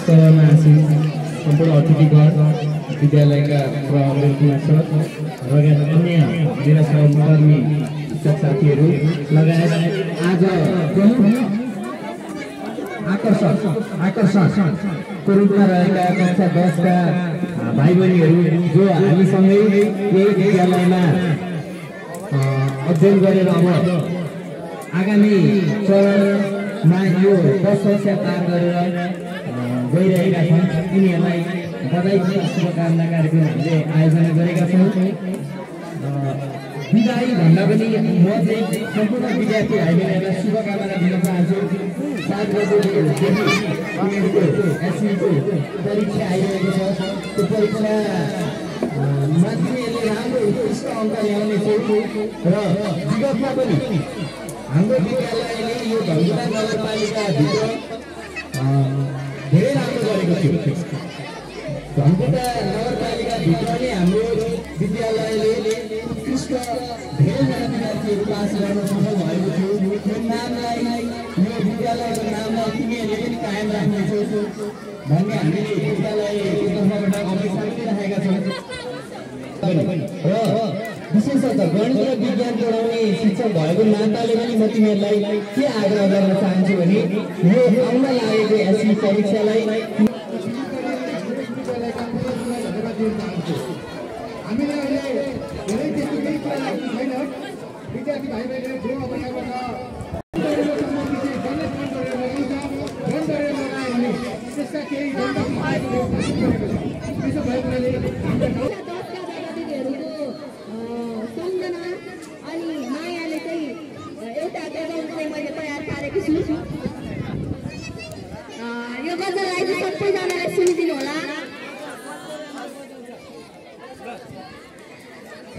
सभामा आसीन सम्पूर्ण अतिथिगण विद्यालयका प्रमुख र अन्य मेरा सहकर्मी शिक्षक साथीहरू लगायत आज आकर्षणको रूपमा रहेका कक्षा 10 का भाइ बहिनीहरू जो हामीसँगै यही विद्यालयमा अध्ययन गरेर अब आगामी चरणमा यो 10 वर्ष पार गरेर गइरहेका छन् तिनीहरूलाई बधाई तथा शुभकामना कार्यक्रम हामीले आयोजना गरेका छौँ। विदाई भन्दा पनि म चाहिँ सम्पूर्ण विद्यार्थी भाइ बहिनीहरूलाई शुभकामना दिन चाहन्छु। 7 बजेदेखि उनीहरूको एसईको परीक्षा आइरहेको छ। त्यो परीक्षा माध्यमले राम्रो उत्कृष्ट अङ्क ल्याउने छु र विगतमा पनि हाम्रो विद्यालयले यो धनकुटा नगरपालिकाभित्र धेरै राम्रो गरेको थियो। धनकुटा नगरपालिकाभित्र नै हाम्रो विद्यालयले उत्कृष्ट धेरैजना विद्यार्थीहरू पास गर्न सफल भएको थियो। यो नामलाई यो विद्यालयको नामलाई तिमीहरूले पनि कायम राख्नेछौ भन्ने हामीले विद्यालयको तर्फबाट अपेक्षा पनि राखेका छौँ। र विशेषतः गणित र विज्ञान पढाउने शिक्षक भएको नाताले पनि म तिमीहरूलाई के आग्रह गर्न चाहन्छु भने यो आउन लागेको एसई परीक्षालाई हामीले अहिले धेरै त्यस्तो केही कुरा लाग्नु छैन। विद्यार्थी भाइ बहिनीले जो अब यहाँबाट लगायो भने त्यसका केही त्यसो भएकोले सम्झना अनि मायाले चाहिँ एउटा गजल चाहिँ मैले तयार पारेको छु। यो गजललाई चाहिँ सबैजनालाई सुनिदिनु होला।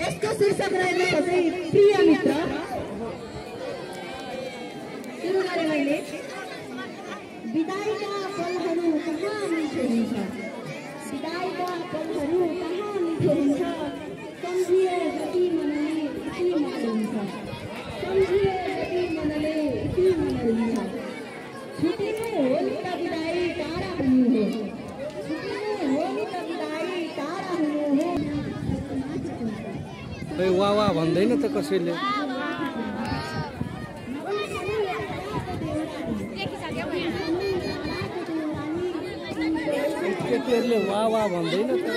यसको शीर्षक रहेको छ चाहिँ प्रिय मित्र। सुरु गरेँ मैले। विदाईका पलहरू कहाँ मिठो हुन्छ, विदाईका पलहरू कहाँ मिठो हुन्छ, सम्झिए जति मनले उति मन हुन्छ, सम्झिए जति मनले उति मन हुन्छ। छुट्टिनु हो नि त विदाई टाढा हुनु हो, छुट्टिनु हो नि त विदाई टाढा हुनु हो। वाह वाह भन्दैन त कसैले। केटीहरूले वाह वाह भन्दैन त।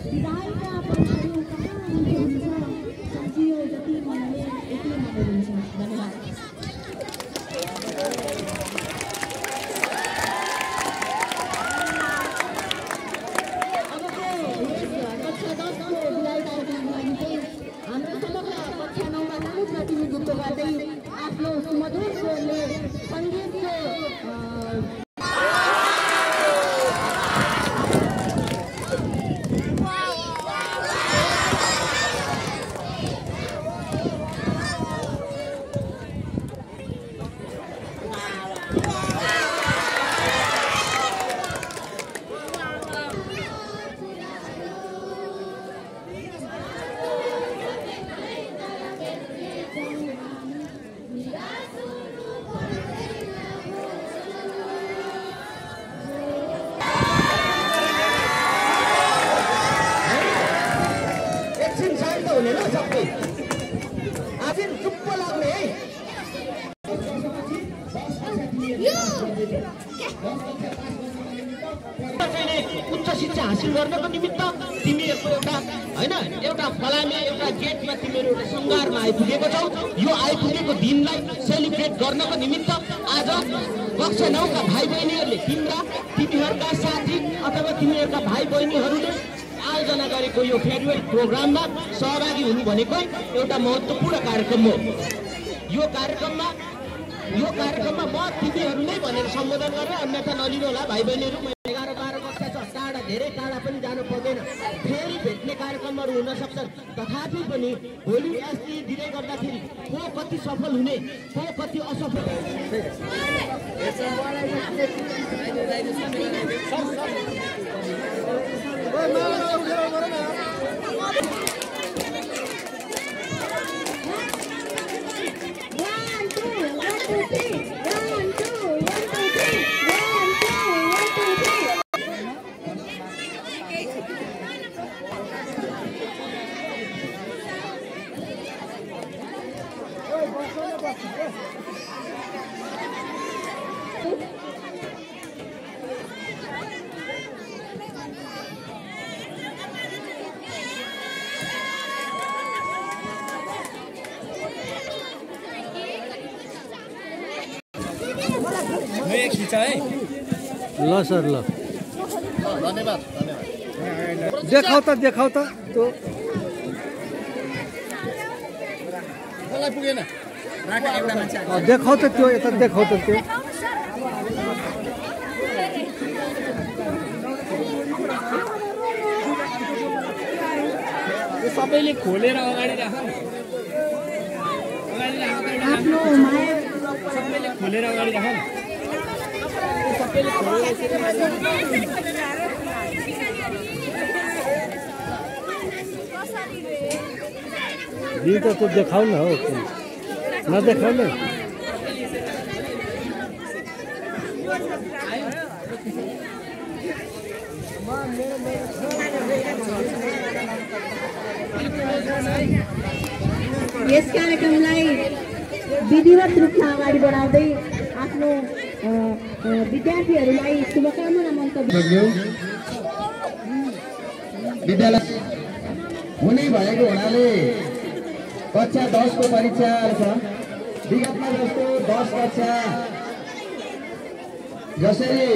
विदाईका पलहरू कहाँ मिठो हुन्छ, सम्झियो जति मनले उति मन हुन्छ। धन्यवाद। अबको कक्षा 10 को विदाई कार्यक्रमको लागि चाहिँ हाम्रो समग्र कक्षा 9 मा राम्रो प्रतिनिधित्व गर्दै आफ्नो सुमधुर स्वरले सङ्गीतको उच्च शिक्षा हासिल गर्नको निमित्त तिमीहरूको एउटा फलामे एउटा गेटमा तिमीहरू एउटा सङ्घारमा आइपुगेको छौ। यो आइपुगेको दिनलाई सेलिब्रेट गर्नको निमित्त आज कक्षा 9 का भाइ बहिनीहरूले तिमीहरूका साथी अथवा तिमीहरूका भाइ बहिनीहरूले आयोजना गरेको यो फेयरवेल प्रोग्राममा सहभागी हुनु भनेको एउटा महत्त्वपूर्ण कार्यक्रम हो। यो कार्यक्रममा म तिमीहरू नै भनेर सम्बोधन गरेर अन्यथा नलिनु होला भाइ बहिनीहरू। 11-12 कक्षा छ, टाढा धेरै टाढा पनि जानु पर्दैन। फेरि भेट्ने कार्यक्रमहरू हुन सक्छन्, तथापि पनि भोलि एसटी दिँदै गर्दाखेरि को कति सफल हुने, को कति असफल ल सर ल धन्यवाद देखाऊ त त्यो मलाई पुगेन देखाऊ त त्यो यता देखाऊ त त्यो सबैले खोलेर अगाडि राख सबैले खोलेर अगाडि राख सबैले खोलेर दिदी त त्यो देखाऊ न हो नदेखाऊ न यस कार्यक्रमलाई विधिवत रूपमा अगाडि बढाउँदै आफ्नो विद्यार्थीहरूलाई शुभकामना मन्तव्य विद्यालय हुने भएको हुनाले कक्षा 10 को परीक्षा छ। विगतमा जस्तो 10 कक्षा जसरी